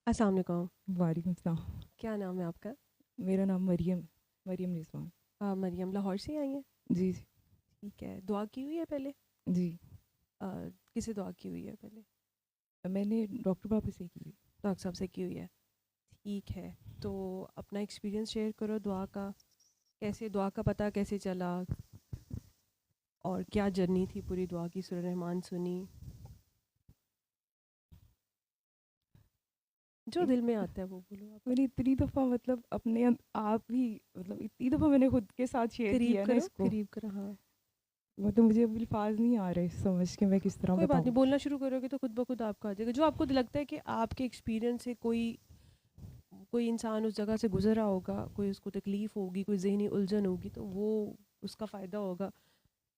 अस्सलाम वालेकुम। वालेकुम सलाम। क्या नाम है आपका? मेरा नाम मरियम मरियम रिजवान। मरियम लाहौर से आई हैं। जी जी। ठीक है, दुआ की हुई है पहले? जी। अ, किसे दुआ की हुई है पहले? मैंने डॉक्टर पापा से की। डॉक्टर साहब से की हुई है। ठीक है, तो अपना एक्सपीरियंस शेयर करो दुआ का। कैसे दुआ का पता कैसे चला, और क्या जर्नी थी पूरी दुआ की? सूरह रहमान सुनी? जो इत- दिल में आता है वो बोलो आप। मैंने इतनी दफ़ा मतलब आप ही मतलब इतनी दफ़ा मैंने खुद के साथ शेयर करीब किया है ना करो, इसको। करीब करो, हाँ। मतलब मुझे अब अल्फाज नहीं आ रहे समझ के मैं किस तरह कोई बात नहीं, बताऊँ। बोलना शुरू करोगे तो खुद ब खुद आपका आ जाएगा। जो आपको लगता है कि आपके एक्सपीरियंस से कोई कोई इंसान उस जगह से गुजरा होगा, कोई उसको तकलीफ़ होगी, कोई ज़हनी उलझन होगी, तो वो उसका फ़ायदा होगा।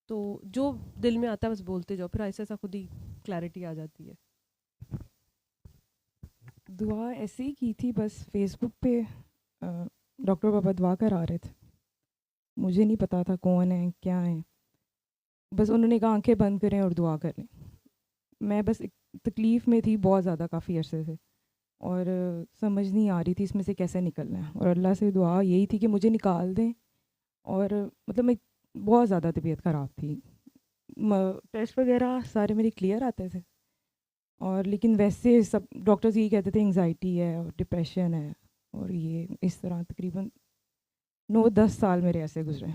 तो जो दिल में आता है बस बोलते जाओ, फिर ऐसा ऐसा खुद ही क्लैरिटी आ जाती है। दुआ ऐसे ही की थी बस फेसबुक पे। डॉक्टर पापा दुआ करा रहे थे। मुझे नहीं पता था कौन है क्या है। बस उन्होंने कहा आंखें बंद करें और दुआ करें। मैं बस एक तकलीफ़ में थी बहुत ज़्यादा काफ़ी अरसे से। और समझ नहीं आ रही थी इसमें से कैसे निकलना है, और अल्लाह से दुआ यही थी कि मुझे निकाल दें। और मतलब मैं बहुत ज़्यादा तबीयत ख़राब थी। टेस्ट वगैरह सारे मेरे क्लियर आते थे। और लेकिन वैसे सब डॉक्टर्स यही कहते थे एंजाइटी है और डिप्रेशन है। और ये इस तरह तकरीबन 9-10 साल मेरे ऐसे गुजरे।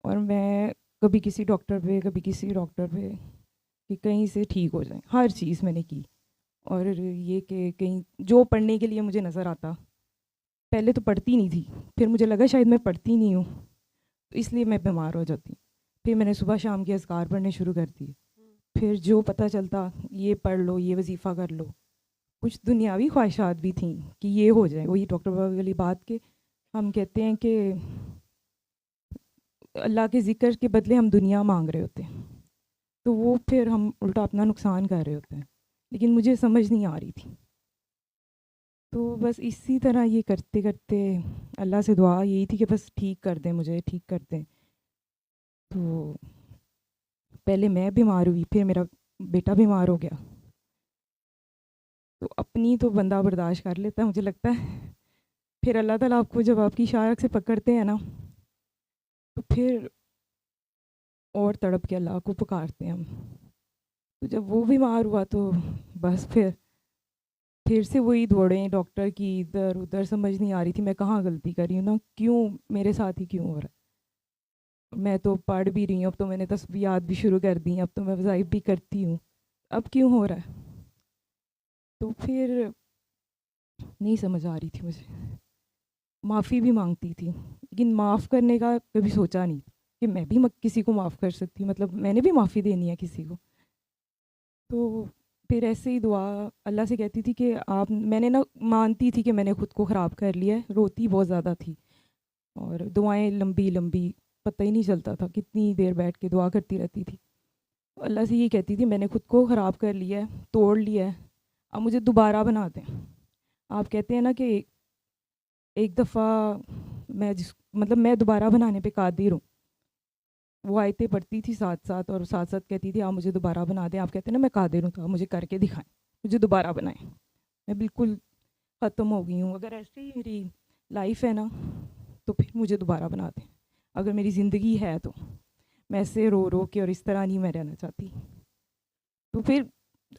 और मैं कभी किसी डॉक्टर पे कभी किसी डॉक्टर पे कि कहीं से ठीक हो जाए, हर चीज़ मैंने की। और ये कि कहीं जो पढ़ने के लिए मुझे नज़र आता, पहले तो पढ़ती नहीं थी। फिर मुझे लगा शायद मैं पढ़ती नहीं हूँ, तो इसलिए मैं बीमार हो जाती। फिर मैंने सुबह शाम के अज़कार पढ़ने शुरू कर दिए। फिर जो पता चलता ये पढ़ लो, ये वजीफ़ा कर लो। कुछ दुनियावी ख्वाहिशात भी थी कि ये हो जाए, वही डॉक्टर बाबा वाली बात के हम कहते हैं कि अल्लाह के ज़िक्र के बदले हम दुनिया मांग रहे होते हैं। तो वो फिर हम उल्टा अपना नुकसान कर रहे होते हैं। लेकिन मुझे समझ नहीं आ रही थी। तो बस इसी तरह ये करते करते अल्लाह से दुआ यही थी कि बस ठीक कर दें, मुझे ठीक कर दें। तो पहले मैं बीमार हुई, फिर मेरा बेटा बीमार हो गया। तो अपनी तो बंदा बर्दाश्त कर लेता है मुझे लगता है। फिर अल्लाह ताला आपको जब आपकी शाख से पकड़ते हैं ना, तो फिर और तड़प के अल्लाह को पुकारते हैं हम। तो जब वो बीमार हुआ तो बस फिर से वही दौड़े डॉक्टर की इधर उधर। समझ नहीं आ रही थी मैं कहाँ गलती कर रही हूँ ना, क्यों मेरे साथ ही क्यों हो रहा है। मैं तो पढ़ भी रही हूँ, अब तो मैंने तस्बीहात भी शुरू कर दी, अब तो मैं वज़ाइफ भी करती हूँ, अब क्यों हो रहा है। तो फिर नहीं समझ आ रही थी मुझे। माफ़ी भी मांगती थी, लेकिन माफ़ करने का कभी सोचा नहीं कि मैं भी किसी को माफ़ कर सकती हूँ, मतलब मैंने भी माफ़ी देनी है किसी को। तो फिर ऐसे ही दुआ अल्लाह से कहती थी कि आप, मैंने ना मानती थी कि मैंने खुद को ख़राब कर लिया है, रोती बहुत ज़्यादा थी। और दुआएं लंबी लंबी, पता ही नहीं चलता था कितनी देर बैठ के दुआ करती रहती थी। अल्लाह से ये कहती थी मैंने खुद को ख़राब कर लिया है, तोड़ लिया है, अब मुझे दोबारा बना दें। आप कहते हैं ना कि एक दफ़ा मैं जिस मतलब मैं दोबारा बनाने पे कादिर हूँ। वो आयतें पढ़ती थी साथ साथ, और साथ साथ कहती थी आप मुझे दोबारा बना दें। आप कहते हैं ना मैं कादिर हूँ, तो आप मुझे करके दिखाएं, मुझे दोबारा बनाएं। मैं बिल्कुल ख़त्म हो गई हूँ, अगर ऐसे ही मेरी लाइफ है ना, तो फिर मुझे दोबारा बना दें। अगर मेरी ज़िंदगी है तो मैं ऐसे रो रो के और इस तरह नहीं मैं रहना चाहती। तो फिर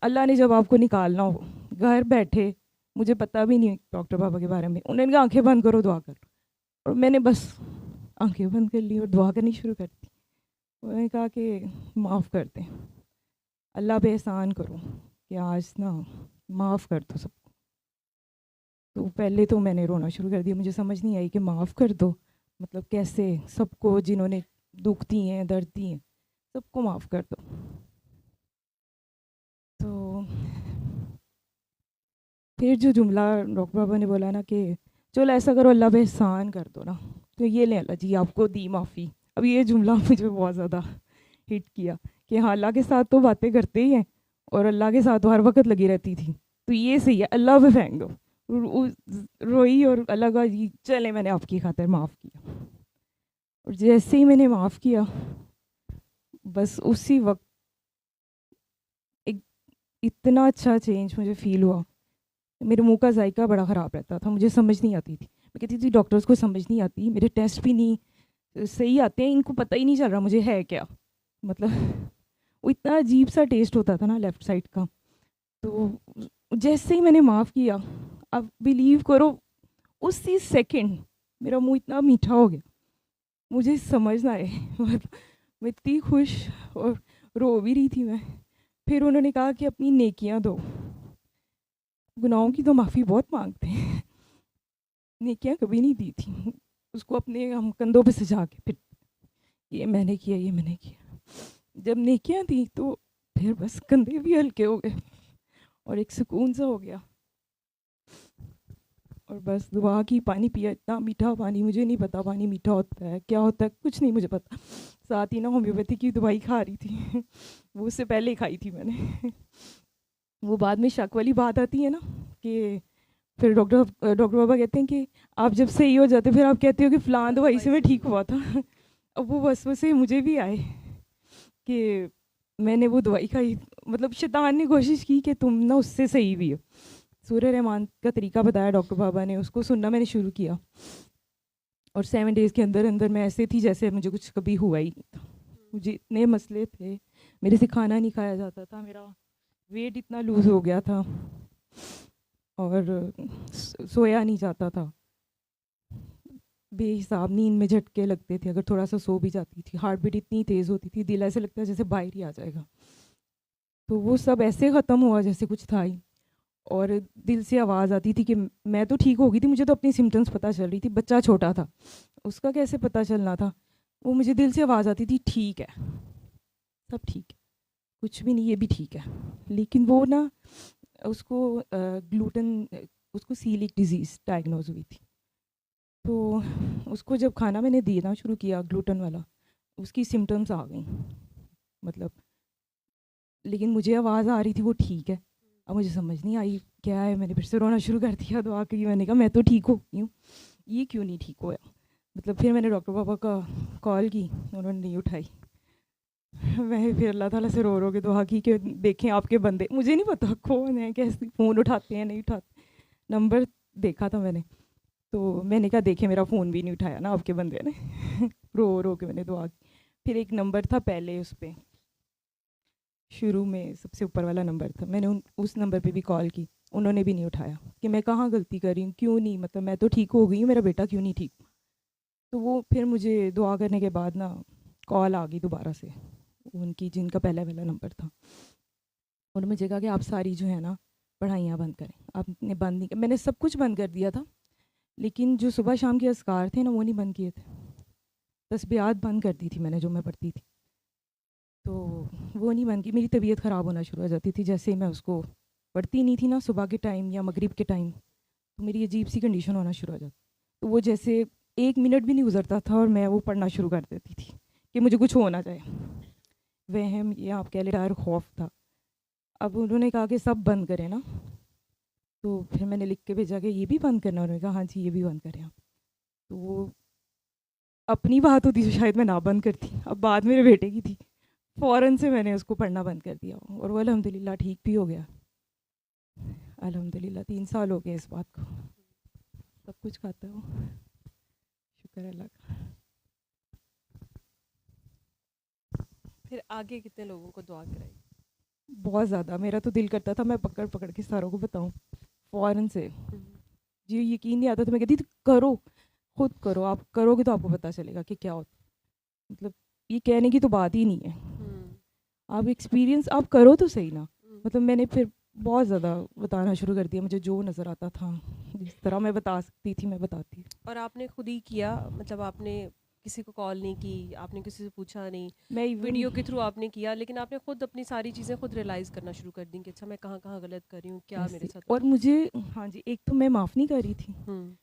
अल्लाह ने जब आपको निकालना हो घर बैठे, मुझे पता भी नहीं डॉक्टर बाबा के बारे में, उन्होंने कहा आंखें बंद करो दुआ कर। और मैंने बस आंखें बंद कर ली और दुआ करनी शुरू कर दी। उन्होंने कहा कि माफ़ कर दें, अल्लाह पे एहसान करो कि आज ना माफ़ कर दो सबको। तो पहले तो मैंने रोना शुरू कर दिया, मुझे समझ नहीं आई कि माफ़ कर दो मतलब कैसे, सबको जिन्होंने दुख दिए हैं दर्द दिए हैं सबको माफ़ कर दो। तो फिर जो जुमला डॉक्टर बाबा ने बोला ना कि चलो ऐसा करो अल्लाह पे एहसान कर दो ना, तो ये ले अल्लाह जी आपको दी माफ़ी। अब ये जुमला मुझे बहुत ज़्यादा हिट किया कि हाँ अल्लाह के साथ तो बातें करते ही हैं, और अल्लाह के साथ तो हर वक्त लगी रहती थी, तो ये सही है अल्लाह पे फेंक दो। रोई और अल्लाह का जी चले मैंने आपकी खातिर माफ़ किया। और जैसे ही मैंने माफ़ किया, बस उसी वक्त एक इतना अच्छा चेंज मुझे फ़ील हुआ मेरे मुंह का जायका बड़ा ख़राब रहता था, मुझे समझ नहीं आती थी। मैं कहती थी डॉक्टर्स को समझ नहीं आती, मेरे टेस्ट भी नहीं सही आते हैं, इनको पता ही नहीं चल रहा मुझे है क्या। मतलब वो इतना अजीब सा टेस्ट होता था ना लेफ़्ट साइड का। तो जैसे ही मैंने माफ़ किया, अब बिलीव करो उसी सेकंड मेरा मुंह इतना मीठा हो गया, मुझे समझ ना आए। मतलब मैं इतनी खुश और रो भी रही थी मैं। फिर उन्होंने कहा कि अपनी नेकियां दो, गुनाहों की तो माफ़ी बहुत मांगते हैं, नेकियां कभी नहीं दी थी। उसको अपने हम कंधों पे सजा के फिर ये मैंने किया, ये मैंने किया। जब नेकियां दी तो फिर बस कंधे भी हल्के हो गए और एक सुकून सा हो गया। और बस दुआ की, पानी पिया, इतना मीठा पानी, मुझे नहीं पता पानी मीठा होता है क्या होता है, कुछ नहीं मुझे पता। साथ ही ना होम्योपैथी की दवाई खा रही थी वो उससे पहले ही खाई थी मैंने। वो बाद में शक वाली बात आती है ना कि फिर डॉक्टर बाबा कहते हैं कि आप जब सही हो जाते फिर आप कहते हो कि फ़लाँ दवाई से मैं ठीक हुआ था। अब वो वसवसे मुझे भी आए कि मैंने वो दवाई खाई, मतलब शैतान ने कोशिश की कि तुम ना उससे सही भी हो। सूर्य रहमान का तरीका बताया डॉक्टर बाबा ने, उसको सुनना मैंने शुरू किया और 7 डेज़ के अंदर अंदर मैं ऐसे थी जैसे मुझे कुछ कभी हुआ ही नहीं था। मुझे इतने मसले थे, मेरे से खाना नहीं खाया जाता था, मेरा वेट इतना लूज़ हो गया था और सोया नहीं जाता था, बेहिसाब नींद में झटके लगते थे, अगर थोड़ा सा सो भी जाती थी हार्ट बीट इतनी तेज़ होती थी, दिल ऐसे लगता है जैसे बाहर ही आ जाएगा। तो वो सब ऐसे ख़त्म हुआ जैसे कुछ था ही। और दिल से आवाज़ आती थी कि मैं तो ठीक हो गई थी, मुझे तो अपनी सिम्टम्स पता चल रही थी, बच्चा छोटा था उसका कैसे पता चलना था। वो मुझे दिल से आवाज़ आती थी ठीक है, सब ठीक है, कुछ भी नहीं, ये भी ठीक है। लेकिन वो ना उसको ग्लूटन, उसको सीलिक डिजीज़ डायग्नोज हुई थी। तो उसको जब खाना मैंने देना शुरू किया ग्लूटन वाला, उसकी सिम्टम्स आ गई, मतलब। लेकिन मुझे आवाज़ आ रही थी वो ठीक है। अब मुझे समझ नहीं आई क्या है, मैंने फिर से रोना शुरू कर दिया, दुआ की, मैंने कहा मैं तो ठीक हो गई हूँ, ये क्यों नहीं ठीक होया। मतलब फिर मैंने डॉक्टर बाबा का कॉल की, उन्होंने नहीं उठाई। मैं फिर अल्लाह ताला से रो रो के दुआ की कि देखें आपके बंदे, मुझे नहीं पता कौन है, कैसे फ़ोन उठाते हैं नहीं उठाते, नंबर देखा था मैंने, तो मैंने कहा देखे मेरा फ़ोन भी नहीं उठाया ना आपके बंदे ने। रो रो के मैंने दुआ की। फिर एक नंबर था पहले उस पर, शुरू में सबसे ऊपर वाला नंबर था, मैंने उस नंबर पे भी कॉल की, उन्होंने भी नहीं उठाया कि मैं कहाँ गलती कर रही हूँ, क्यों नहीं, मतलब मैं तो ठीक हो गई हूँ, मेरा बेटा क्यों नहीं ठीक। तो वो फिर मुझे दुआ करने के बाद ना कॉल आ गई दोबारा से उनकी, जिनका पहला वाला नंबर था। उन्होंने मुझे कहा कि आप सारी जो है ना पढ़ाइयाँ बंद करें। आपने बंद नहीं, मैंने सब कुछ बंद कर दिया था, लेकिन जो सुबह शाम के अस्कार थे ना वो नहीं बंद किए थे। तस्बीहात बंद कर दी थी मैंने जो मैं पढ़ती थी, तो वो नहीं बंद की। मेरी तबीयत ख़राब होना शुरू हो जाती थी जैसे ही मैं उसको पढ़ती नहीं थी ना सुबह के टाइम या मगरिब के टाइम, तो मेरी अजीब सी कंडीशन होना शुरू हो जाती। तो वो जैसे 1 मिनट भी नहीं गुजरता था और मैं वो पढ़ना शुरू कर देती थी कि मुझे कुछ हो ना जाए। वहम या आप कह ले डर खौफ था। अब उन्होंने कहा कि सब बंद करें ना, तो फिर मैंने लिख के भेजा कि ये भी बंद करना, उन्होंने कहा हाँ जी ये भी बंद करें आप। तो वो अपनी बात होती तो शायद मैं ना बंद करती, अब बात मेरे बेटे की थी, फ़ौरन से मैंने उसको पढ़ना बंद कर दिया और वो अल्हम्दुलिल्लाह ठीक भी हो गया। अल्हम्दुलिल्लाह 3 साल हो गए इस बात को, सब कुछ खाता है वो, शुक्र है अल्लाह का। फिर आगे कितने लोगों को दुआ कराई? बहुत ज़्यादा, मेरा तो दिल करता था मैं पकड़ पकड़ के सारों को बताऊं फ़ौरन से। जी यकीन नहीं आता था, मैं कहती थी करो, खुद करो, आप करोगे तो आपको पता चलेगा कि क्या होता है। मतलब ये कहने की तो बात ही नहीं है, आप एक्सपीरियंस आप करो तो सही ना। मतलब मैंने फिर बहुत ज़्यादा बताना शुरू कर दिया, मुझे जो नज़र आता था, जिस तरह मैं बता सकती थी मैं बताती। और आपने खुद ही किया, मतलब आपने किसी को कॉल नहीं की, आपने किसी से पूछा नहीं, मैं इवन वीडियो के थ्रू आपने किया, लेकिन आपने खुद अपनी सारी चीज़ें खुद रियलाइज़ करना शुरू कर दी कि अच्छा मैं कहाँ कहाँ गलत कर रही हूँ, क्या मेरे ऐसे, साथ हो और रहा मुझे, हाँ जी, एक तो मैं माफ़ नहीं कर रही थी, है।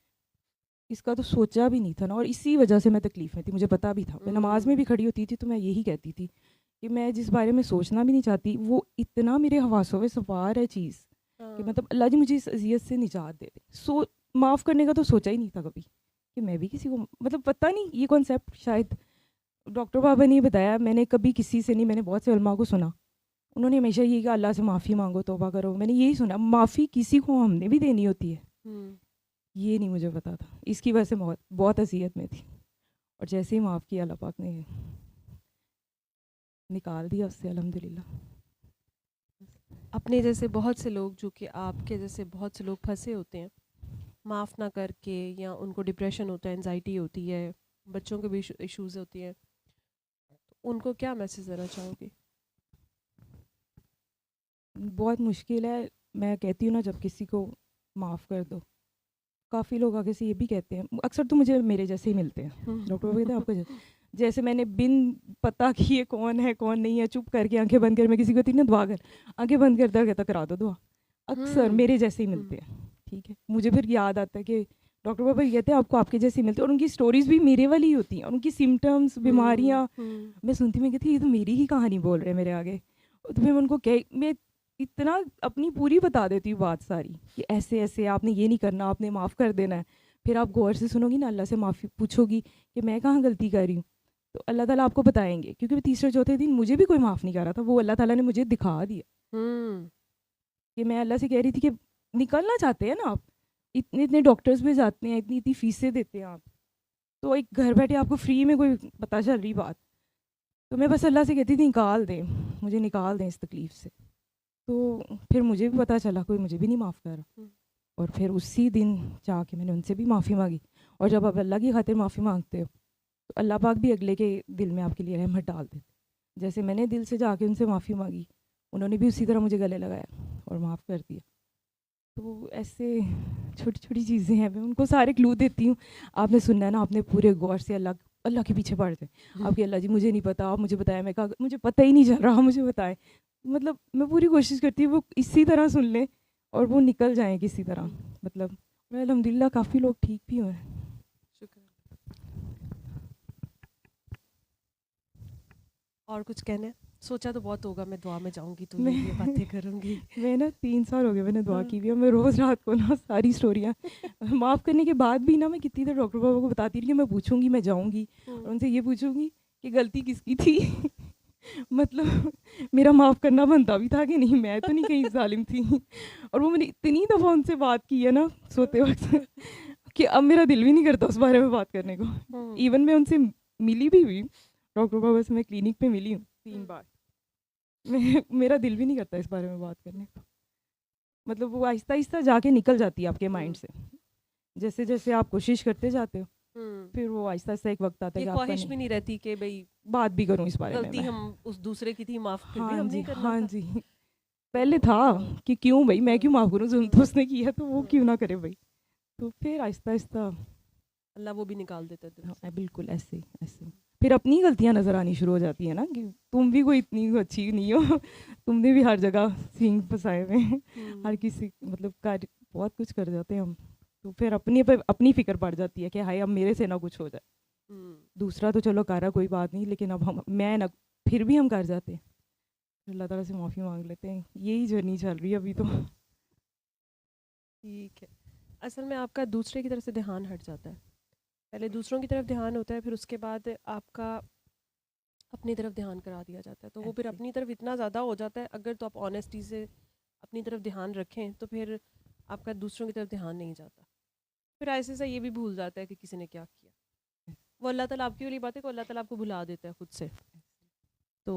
इसका तो सोचा भी नहीं था ना, और इसी वजह से मैं तकलीफ़ में थी, मुझे पता भी था। मैं नमाज में भी खड़ी होती थी तो मैं यही कहती थी कि मैं जिस बारे में सोचना भी नहीं चाहती, वो इतना मेरे हवासों में सवार है चीज़ कि मतलब अल्लाह जी मुझे इस अजियत से निजात दे दे। माफ़ करने का तो सोचा ही नहीं था कभी कि मैं भी किसी को, मतलब पता नहीं ये कॉन्सेप्ट शायद डॉक्टर बाबा ने बताया, मैंने कभी किसी से नहीं, मैंने बहुत से उलमा को सुना उन्होंने हमेशा यही कहा अल्लाह से माफ़ी मांगो, तौबा करो। मैंने यही सुना, माफ़ी किसी को हमने भी देनी होती है, ये नहीं मुझे पता था। इसकी वजह से बहुत बहुत असियत में थी। और जैसे ही माफ़ किया अल्लाह पाक ने निकाल दिया उससे, अल्हम्दुलिल्लाह। अपने जैसे बहुत से लोग, जो कि आपके जैसे बहुत से लोग फंसे होते हैं माफ़ ना करके, या उनको डिप्रेशन होता है, एनजाइटी होती है, बच्चों के भी इश्यूज़ होती हैं, तो उनको क्या मैसेज देना चाहोगी? बहुत मुश्किल है। मैं कहती हूँ ना, जब किसी को माफ़ कर दो, काफ़ी लोग आगे से ये भी कहते हैं, अक्सर तो मुझे मेरे जैसे ही मिलते हैं, डॉक्टर बाबू कहते हैं आपको जैसे मैंने बिन पता किए कौन है कौन नहीं है, चुप करके आंखें बंद कर, मैं किसी को कहती ना दुआ कर, आंखें बंद करता कहता करा दो दुआ, अक्सर हम्म। मेरे जैसे ही मिलते हैं। ठीक है, मुझे फिर याद आता है कि डॉक्टर बाबा कहते हैं आपको आपके जैसे ही मिलते हैं, और उनकी स्टोरीज भी मेरे वाली ही होती हैं, और उनकी सिम्टम्स, बीमारियाँ मैं सुनती, मैं कहती ये तो मेरी ही कहानी बोल रहे हैं मेरे आगे। तो फिर मैं उनको मैं इतना अपनी पूरी बता देती हूँ बात सारी, कि ऐसे ऐसे आपने ये नहीं करना, आपने माफ़ कर देना है। फिर आप गौर से सुनोगी ना, अल्लाह से माफ़ी पूछोगी कि मैं कहाँ गलती कर रही हूँ, तो अल्लाह ताला आपको बताएंगे। क्योंकि तीसरे चौथे दिन मुझे भी कोई माफ़ नहीं कर रहा था, वो अल्लाह ताला ने मुझे दिखा दिया हम्म। कि मैं अल्लाह से कह रही थी कि निकलना चाहते हैं ना आप, इतने इतने डॉक्टर्स में जाते हैं, इतनी इतनी फीसें देते हैं आप, तो एक घर बैठे आपको फ्री में कोई पता चल रही बात, तो मैं बस अल्लाह से कहती थी निकाल दें, मुझे निकाल दें इस तकलीफ़ से। तो फिर मुझे भी पता चला कोई मुझे भी नहीं माफ़ कर रहा, और फिर उसी दिन जाके मैंने उनसे भी माफ़ी मांगी। और जब आप अल्लाह की खातिर माफ़ी मांगते हो, तो अल्लाह पाक भी अगले के दिल में आपके लिए रहमत डाल देते। जैसे मैंने दिल से जाके उनसे माफ़ी मांगी, उन्होंने भी उसी तरह मुझे गले लगाया और माफ़ कर दिया। तो ऐसे छोटी छोटी चीज़ें हैं, मैं उनको सारे क्लू देती हूँ। आपने सुनना है ना, आपने पूरे गौर से अल्लाह अल्लाह के पीछे पड़ जाए, आपके अल्लाह जी मुझे नहीं पता, आप मुझे बताएं। मैं कहा मुझे पता ही नहीं चल रहा, मुझे बताएं। मतलब मैं पूरी कोशिश करती हूँ वो इसी तरह सुन लें और वो निकल जाएं किसी तरह। मतलब मैं अल्हम्दुलिल्लाह काफ़ी लोग ठीक भी हुए हैं। शुक्र। और कुछ कहना है? सोचा तो बहुत होगा मैं दुआ में जाऊंगी तो मैं ये बातें करूंगी। मैं ना 3 साल हो गए मैंने दुआ हाँ। की हुई है। मैं रोज़ रात को ना सारी स्टोरियाँ माफ़ करने के बाद भी ना, मैं कितनी देर डॉक्टर बाबा को बताती रही कि मैं पूछूंगी, मैं जाऊंगी और उनसे ये पूछूंगी कि गलती किसकी थी। मतलब मेरा माफ़ करना बनता भी था कि नहीं, मैं तो नहीं कहीं जालिम थी। और वो मैंने इतनी दफ़ा उनसे बात की है ना सोते वक्त, कि अब मेरा दिल भी नहीं करता उस बारे में बात करने को। इवन मैं उनसे मिली भी हुई, डॉक्टर बाबा से मैं क्लिनिक पे मिली हूँ 3 बार। मैं मेरा दिल भी नहीं करता इस बारे में बात करने को। मतलब वो आहिस्ता आहिस्ता जाके निकल जाती है आपके माइंड से, जैसे जैसे आप कोशिश करते जाते हो, फिर वो आहिस्ता आहिस्ता एक वक्त आता है ये कि आपका ख्वाहिश नहीं, भी नहीं रहती कि भाई बात भी करूँ इस बारे में गलती मैं। हम उस दूसरे की थी, माफ फिर भी हाँ हम जी, नहीं करना हाँ था। जी। तो पहले था हाँ। कि क्यों भाई, मैं हाँ। क्यों माफ़ करूँ, जुल्म तो हम्म। उसने किया तो वो हम्म। क्यों ना करे भाई। तो फिर आहिस्ता आहिस्ता, अल्लाह वो भी निकाल देता है दिल से। हाँ, बिल्कुल ऐसे ही ऐसे ही। फिर अपनी गलतियाँ नज़र आनी शुरू हो जाती है ना, कि तुम भी कोई इतनी अच्छी नहीं हो। तुमने भी हर जगह सींग फंसाए हुए हैं, हर किसी मतलब कार्य बहुत कुछ कर जाते हैं हम। तो फिर अपनी पे अपनी फ़िक्र पड़ जाती है कि हाय अब मेरे से ना कुछ हो जाए। हम्म। दूसरा तो चलो कर रहा कोई बात नहीं, लेकिन अब हम मैं ना, फिर भी हम कर जाते हैं। अल्लाह ताला से माफ़ी मांग लेते हैं। यही जर्नी चल रही है अभी तो। ठीक है। असल में आपका दूसरे की तरफ से ध्यान हट जाता है, पहले दूसरों की तरफ ध्यान होता है, फिर उसके बाद आपका अपनी तरफ ध्यान करा दिया जाता है, तो वो फिर ऐसे अपनी तरफ इतना ज़्यादा हो जाता है। अगर तो आप ऑनेस्टी से अपनी तरफ ध्यान रखें तो फिर आपका दूसरों की तरफ ध्यान नहीं जाता। फिर ऐसे से ये भी भूल जाता है कि किसी ने क्या किया। वो अल्लाह ताला आपकी वाली बात है को अल्लाह ताला आपको भुला देता है खुद से। तो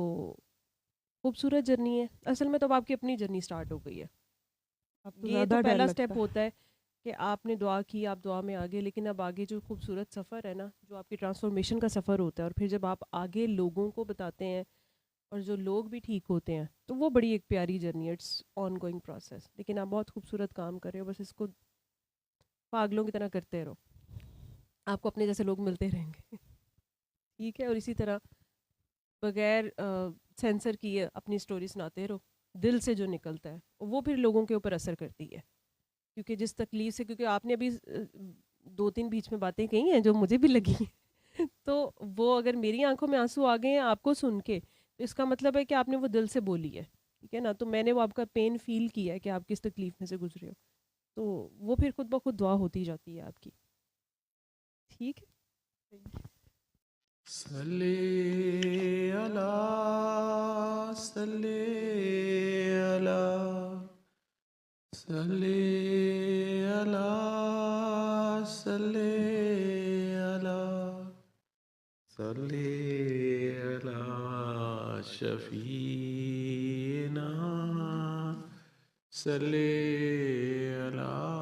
खूबसूरत जर्नी है असल में, तो अब आपकी अपनी जर्नी स्टार्ट हो गई है। अब तो ये तो ज़्यादा डर पहला लगता स्टेप है। होता है कि आपने दुआ की, आप दुआ में आगे, लेकिन अब आगे जो खूबसूरत सफ़र है ना, जो आपकी ट्रांसफॉर्मेशन का सफ़र होता है, और फिर जब आप आगे लोगों को बताते हैं और जो लोग भी ठीक होते हैं, तो वो बड़ी एक प्यारी जर्नी है। इट्स ऑन गोइंग प्रोसेस, लेकिन आप बहुत खूबसूरत काम कर रहे हो, बस इसको पागलों की तरह करते रहो, आपको अपने जैसे लोग मिलते रहेंगे। ठीक है, और इसी तरह बगैर सेंसर किए अपनी स्टोरी सुनाते रहो, दिल से जो निकलता है वो फिर लोगों के ऊपर असर करती है। क्योंकि जिस तकलीफ से, क्योंकि आपने अभी 2-3 बीच में बातें कही हैं जो मुझे भी लगी हैं तो वो अगर मेरी आंखों में आंसू आ गए हैं आपको सुन के, तो इसका मतलब है कि आपने वो दिल से बोली है। ठीक है ना, तो मैंने वो आपका पेन फील किया है कि आप किस तकलीफ में से गुजरे हो, तो वो फिर खुद ब खुद दुआ होती जाती है आपकी। ठीक है। सल्ली अला सल्ली अला सल्ली अला सल्ली अला सल्ली अला शफीना सल्ली अला